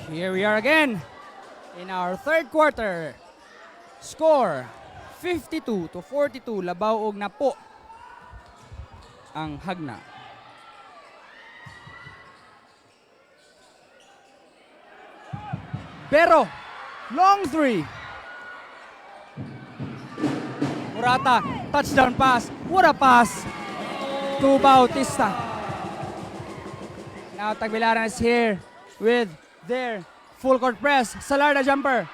Here we are again in our third quarter. Score 52-42. Labaw og na po ang Jagna. Pero long three. Murata, touchdown pass. What a pass to Bautista. Now Tagbilaran is here with their full court press. Salarda jumper.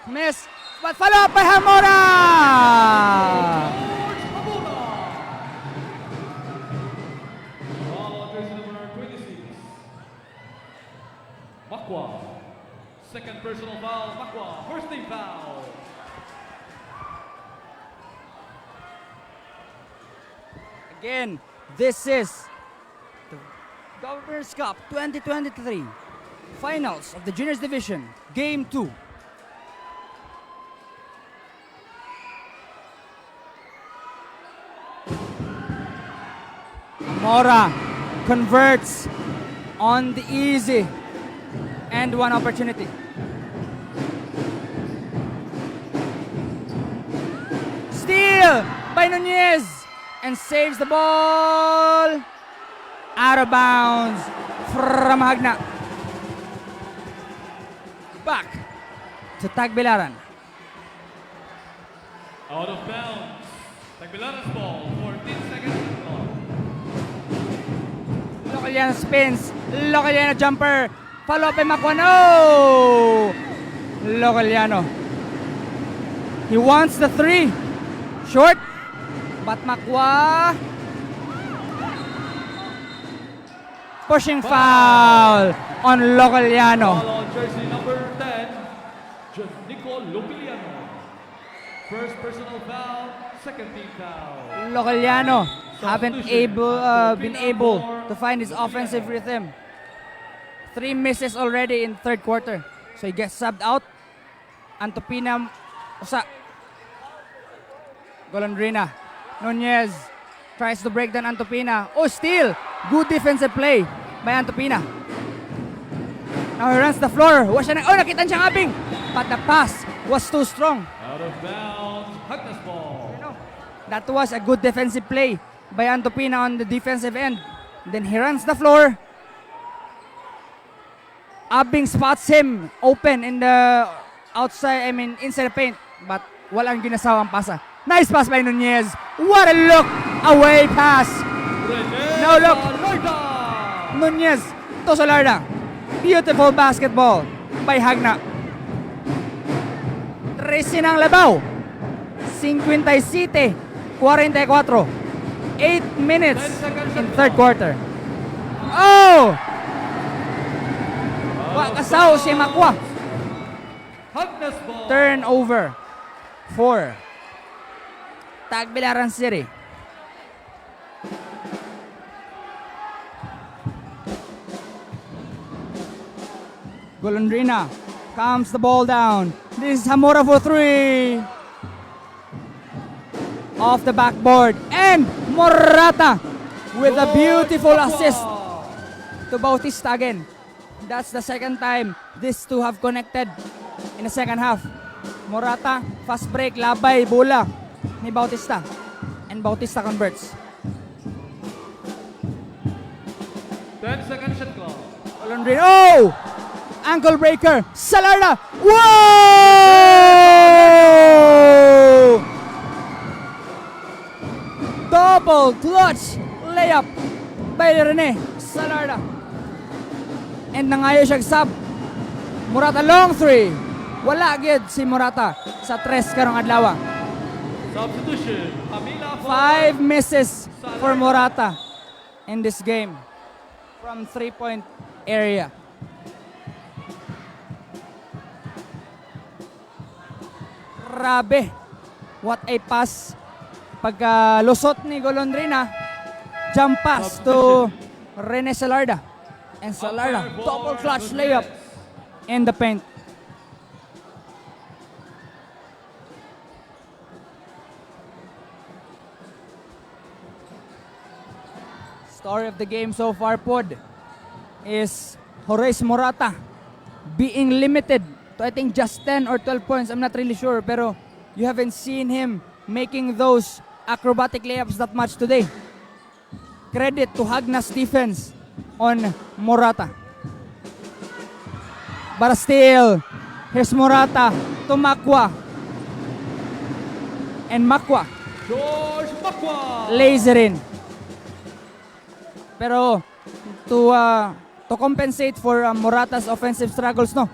Miss. But follow up by Hamora! Makwa. Second personal foul. Makwa. First team foul. Again, this is the Governor's Cup 2023 Finals of the Juniors Division, Game 2. Mora converts on the easy and one opportunity. Steal by Nunez and saves the ball out of bounds from Jagna. Back to Tagbilaran. Out of bounds. Tagbilaran's ball. 14 seconds. Localiano spins. Localiano jumper. Follow up by Makwa. No! Localiano. He wants the three. Short. But Makwa. Pushing foul on Localiano. Foul on jersey number 10. Localiano. First personal foul. Second team foul. Localiano haven't been able to find his offensive rhythm. 3 misses already in third quarter. So he gets subbed out. Antopina usa. Golondrina. Nunez tries to break down Antopina. Oh, steal! Good defensive play by Antopina. Now he runs the floor. Nakita siyang abing. But the pass was too strong. Out of bounds. Jagna's ball. That was a good defensive play by Antopina on the defensive end. Then he runs the floor. Abing spots him open in the inside the paint. But walang ginasawang pasa. Nice pass by Nunez. What a look away pass. Now look. Nunez to Salarda. Beautiful basketball by Jagna. 13 ang labaw. 57-44. 8 minutes in third quarter. Oh! Wakasaw si Makwa. Jagna's ball. Turnover for Tagbilaran City. Golondrina calms the ball down. This is Hamora for three. Off the backboard. And Morata with a beautiful assist to Bautista again. That's the second time these two have connected in the second half. Morata, fast break, labay, bola ni Bautista. And Bautista converts. 10-second shot clock. Golondrina. Oh! Ankle breaker. Salarda. Whoa! Double clutch layup by Rene Salarda. And nangayo siya sub. Morata long three. Wala agad si Morata sa tres karong adlaw. Substitution. 5 misses for Morata in this game from 3-point area. Grabe. What a pass. Pagka lusot ni Golondrina, jump pass to Rene Salarda. And Salarda, double clutch layup in the paint. Story of the game so far, pod, is Horace Morata being limited to I think just 10 or 12 points. I'm not really sure, pero you haven't seen him making those acrobatic layups that much today. Credit to Hagna's defense on Morata. But still, here's Morata to Makwa. And Makwa George Makwa. laser in. Pero to compensate for Morata's offensive struggles, no,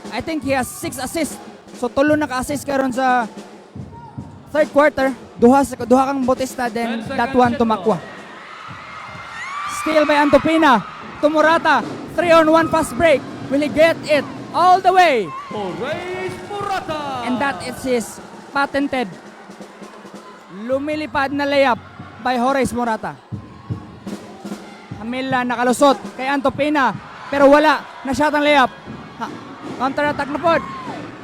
I think he has 6 assists. So tulo naka-assist karon sa third quarter. Duha kang Bautista, then 10 that seconds one to shot Makwa. Steal by Antopina to Morata. 3-on-1 fast break. Will he get it all the way? Horace Morata. And that is his patented lumilipad na layup by Horace Morata. Hamila nakalusot kay Antopina, pero wala na shot ang layup. Counter attack na pod.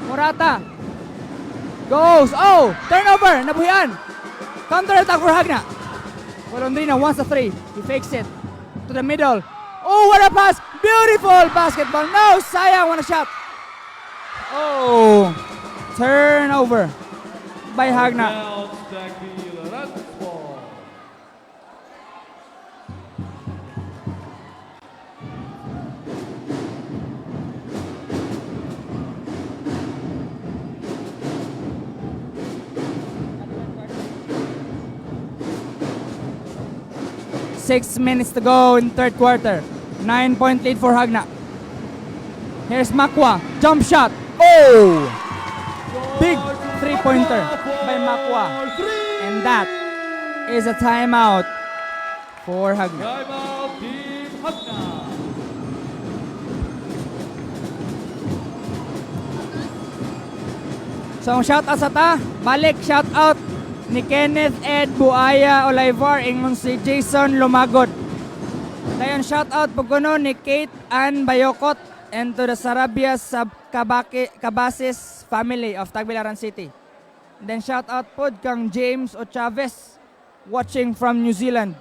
Morata goes. Oh, turnover. Nabuhian. Counter attack for Jagna. Golondrina wants a 3. He fakes it to the middle. Oh, what a pass. Beautiful basketball. No, sayang. One shot. Oh, turnover by Jagna. Tagbilaran ball. Six minutes to go in third quarter. 9-point lead for Jagna. Here's Makwa. Jump shot. Oh! Big three-pointer by Makwa. And that is a timeout for Jagna. Timeout Team Jagna. So ang shoutout sa ta, balik shoutout ni Kenneth Ed Buaya Olivar ingon si Jason Lumagod. Dayon shoutout po kuno ni Kate Ann Bayokot and to the Sarabia Cabases family of Tagbilaran City. Then shoutout po kang James O Chavez watching from New Zealand.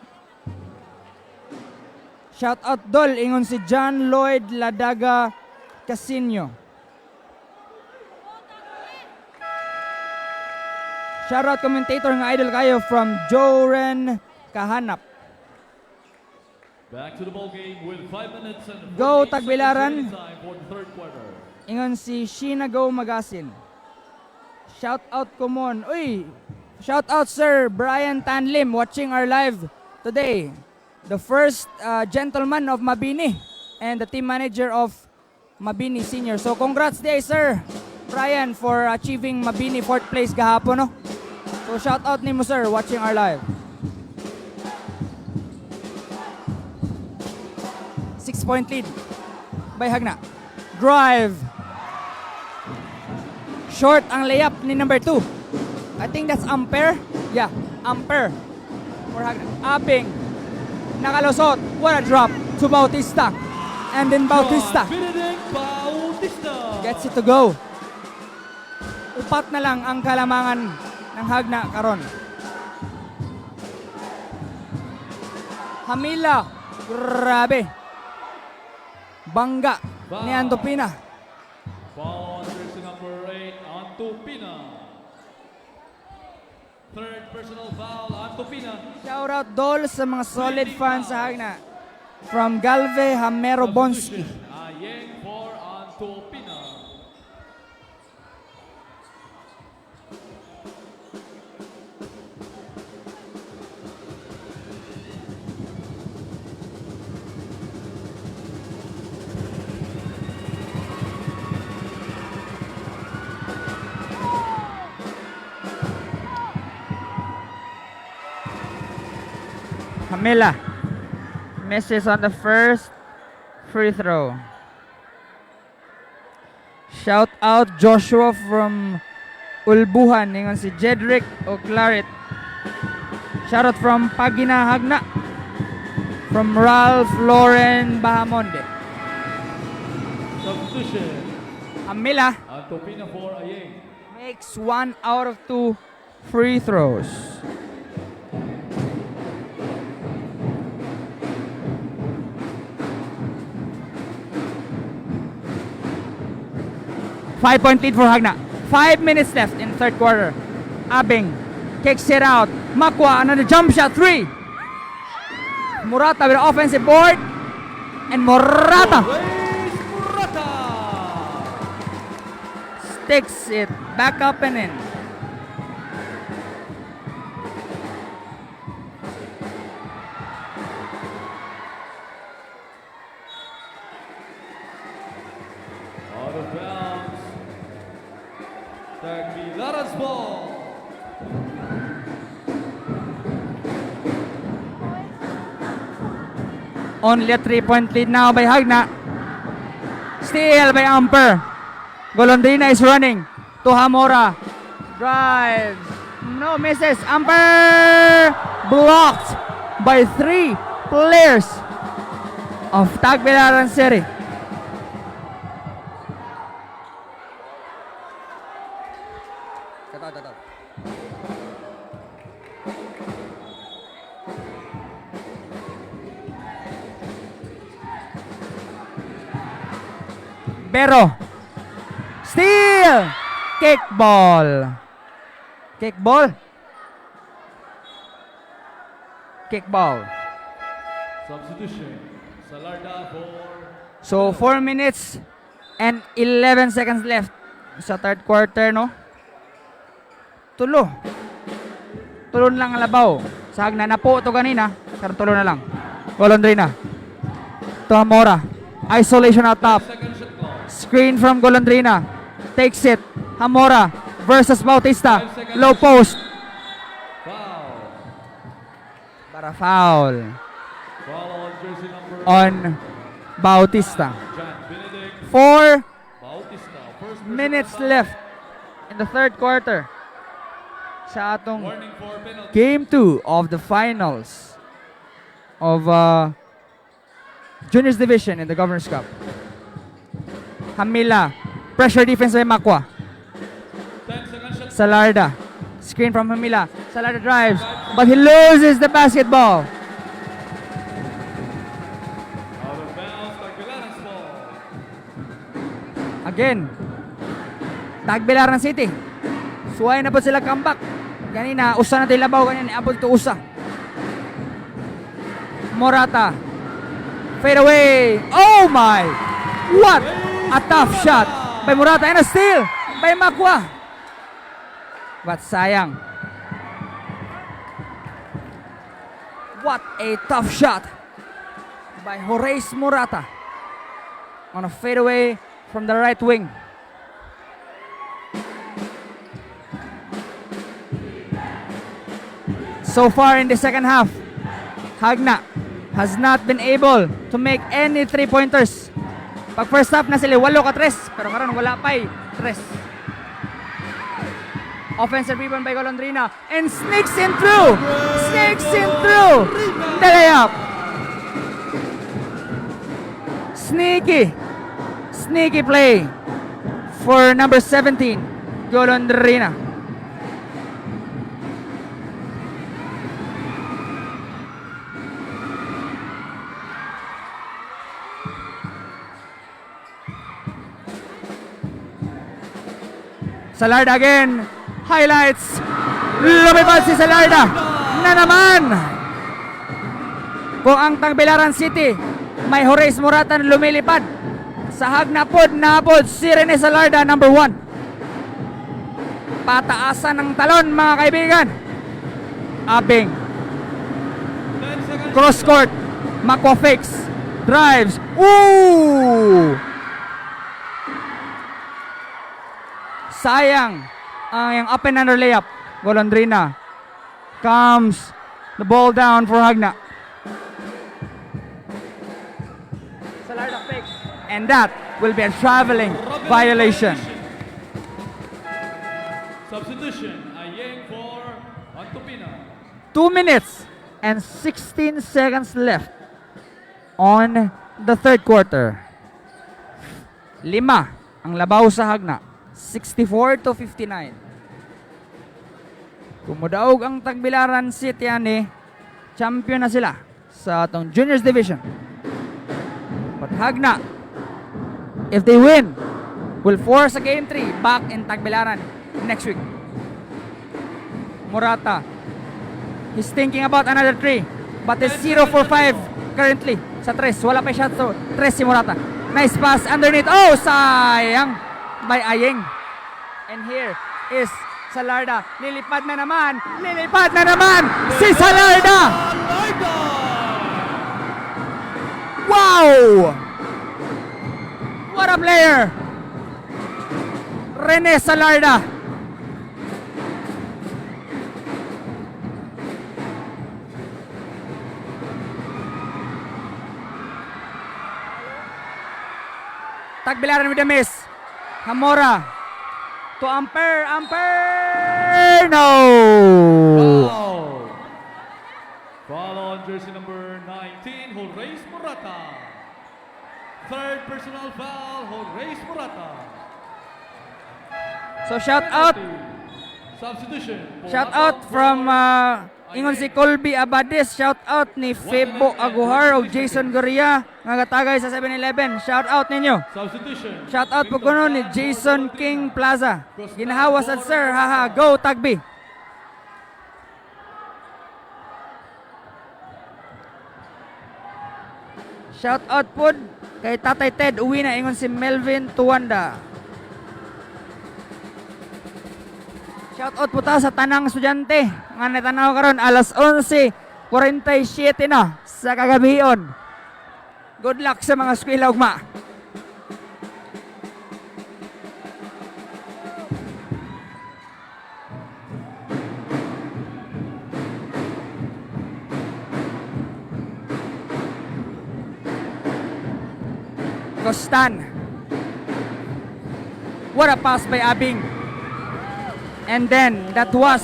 Shoutout dol ingon si John Lloyd Ladaga Casino. Shoutout commentator nga idol kayo from Joren Kahanap. Back to the ball game with 5 minutes and Go, 48 Tagbilaran. seconds time for the third quarter. Ingon si Sheena Go Magasin. Shoutout kumon. Uy! Shoutout Sir Brian Tanlim watching our live today. The first gentleman of Mabini and the team manager of Mabini Senior. So congrats day Sir Brian for achieving Mabini 4th place gahapon, no? So shout out nimo sir watching our live. 6-point lead by Jagna. Drive. Short ang layup ni number 2. I think that's Ampere. Yeah, Ampere for Jagna. Abing. Nakalusot. What a drop to Bautista. And then Bautista Benedict Bautista. gets it to go. Upat na lang ang kalamangan ng Jagna karon. Hamila, grabe. Bangga ni Antopina. Foul on jersey number 8, Antopina. Third personal foul, Antopina. Shout out dol sa mga solid fans sa Jagna. From Galve Hamero Bonski. Ayeng for Antopina. Hamila misses on the first free throw. Shout out Joshua from Ulbuhan. Ningon si Jedrick o Claret. Shout out from Pagina Jagna. From Ralph Lauren Bahamonde. Substitution. Hamila Antopina for Ayeng. makes 1 out of 2 free throws. 5-point lead for Jagna. 5 minutes left in the third quarter. Abing kicks it out. Makwa, another jump shot, 3. Murata with an offensive board. And Murata sticks it back up and in. Out of bounds. Tagbilaran's ball. Only a 3-point lead now by Jagna. Steal by Amper. Golondrina is running to Hamora. Drives. No, misses. Amper blocked by 3 players of Tagbilaran City. Pero steal! Kickball. Kickball. Kickball. Substitution. Salarda for... So 4 minutes and 11 seconds left sa third quarter, no? Tulo. Tulo na lang ang labaw. Sa Jagna na po ito kanina. Pero tulo na lang. Golondrina. To Hamora. Isolation out top. Second shot clock. Screen from Golondrina. Takes it. Hamora versus Bautista. Low post. Foul. Para foul Foul on jersey number... on Bautista. John Benedict 4 Bautista. First minutes personal left in the third quarter sa atong foul. Warning for penalty. Game 2 of the finals of Juniors Division in the Governor's Cup. Hamila. Pressure defense by Makwa. 10 second shot. Salarda. Screen from Hamila. Salarda drives, but he loses the basketball. Out of bounds. Tagbilaran's ball. Again, Tagbilaran City. Suway na po sila comeback. Ganina, usa na tayo labaw. Ganina, abot ito usa. Morata. Fade away. Oh my! What a tough shot by Morata and a steal by Makwa. But sayang. What a tough shot by Horace Morata on a fadeaway from the right wing. So far in the second half, Jagna has not been able to make any 3-pointers. Pag first half na sila 8 ka 3, pero karon wala pa 3. Offensive rebound by Golondrina and sneaks in through. Sneaks in through. The layup. Sneaky play for number 17, Golondrina. Salarda again. Highlights. Lumipad si Salarda na naman. Kung ang Tagbilaran City may Horace Morata na lumilipad, sa Jagna pod napod si Rene Salarda, number 1. Pataasan ng talon, mga kaibigan. Abing. 10 seconds. Cross court. Makwa fakes. Drives. Ooh! Sayang ang up and under layup. Golondrina comes the ball down for Jagna. Salarda fakes. And that will be a traveling violation. Substitution. Ayeng for Antupina. 2 minutes and 16 seconds left on the third quarter. 5 ang labaw sa Jagna. 64-59. Kumudaog ang Tagbilaran City ani, champion na sila sa atong Juniors Division. But Jagna, if they win, will force a game 3 back in Tagbilaran next week. Morata. He's thinking about another 3. But it's 0 for 5 currently sa 3. Wala pa shot to 3 si Morata. Nice pass underneath. Oh, sayang by Ayeng. And here is Salarda. Lilipad na naman. Si Salarda. Wow! What a player! Rene Salarda. Tagbilaran with the miss. Hamora to Amper. No! Foul. Foul on jersey number 19, Horace Morata. Third personal foul, Horace Morata. So shout out. Substitution. Shout out from ingon si Colby Abades. Shout out ni Febo Aguhar o Jason Garcia nga gatagay sa 7-Eleven. Shout out ninyo. Substitution. Shout out po kuno ni Jason King Plaza. Ginahawas at sir. Haha, go Tagbi. Shout out po kay Tatay Ted. Uwi na ingon si Melvin Tuwanda. Shout out po ta sa tanang estudyante nga natanaw karon alas 11:47 na sa kagabion. Good luck sa mga eskwela ugma. Costan. What a pass by Abing. And then that was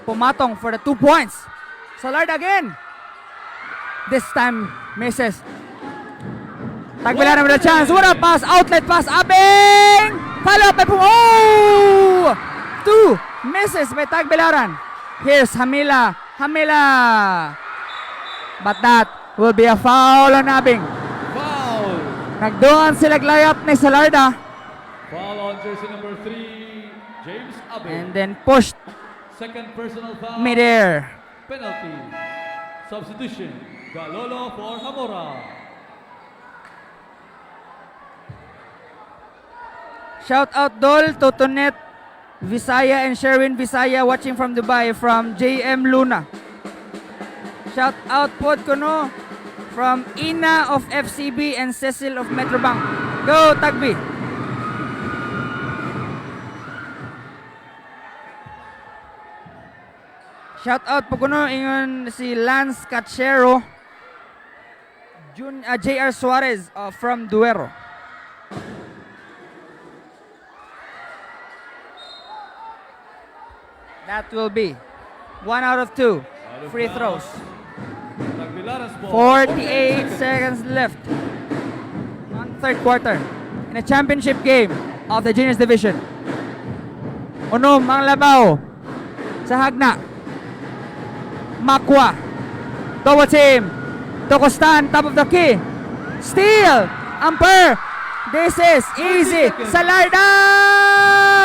Pumatong for the 2 points. Salarda again. This time misses. Tagbilaran with a chance. What a pass. Outlet pass. Abing. Follow up by Oh! 2 misses by Tagbilaran. Here's Hamila. But that will be a foul on Abing. Foul. Nagdoon sila layup ni Salarda. Foul on jersey number 3, James Abing. And then pushed Second personal foul. midair. Penalty. Substitution. Galolo for Hamora. Shout out Dol, Totonet, Visaya and Sherwin Visaya watching from Dubai from JM Luna. Shout out pod kuno from Ina of FCB and Cecil of Metrobank. Go Tagbi. Shout out po kuno ingon si Lance Cachero, JR Suarez from Duero. That will be 1 out of 2 free throws. Tagbilaran's ball. 48 seconds left on third quarter in a championship game of the Juniors Division. Unom ang labaw sa Hagna. Makwa. Double team. Tokostan, top of the key. Steal. Amper. This is easy. Salarda.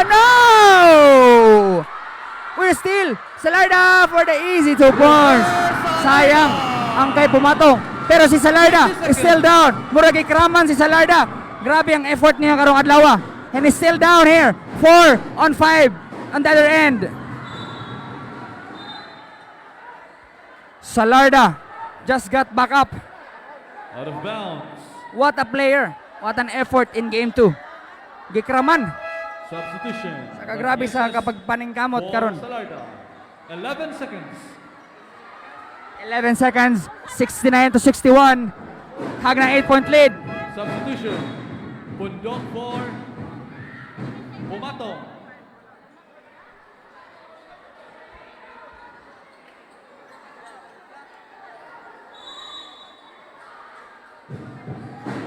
No! We're still. Salarda for the easy 2 points. Sayang ang kay Pumatong. Pero si Salarda is still down. Murag ikraman si Salarda. Grabe ang effort niya karong adlaw. And he's still down here. 4 on 5 on the other end. Salarda just got back up. Out of bounds. What a player. What an effort in game 2. Gikraman. Substitution. Saka grabe sa kapag paningkamot karon. Salarda. 11 seconds. 11 seconds. 69 to 61. Hagna 8-point lead. Substitution. Pundok for Pumatong.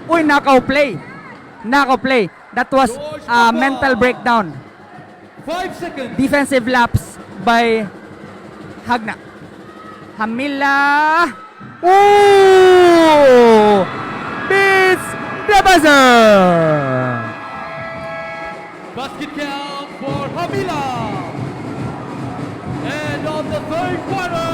Uy, knockout play. Knockout play. That was a mental breakdown. 5 seconds. Defensive lapse by Hagna. Hamila. Ooh! Beats the buzzer! Basket count for Habila. And on the third quarter,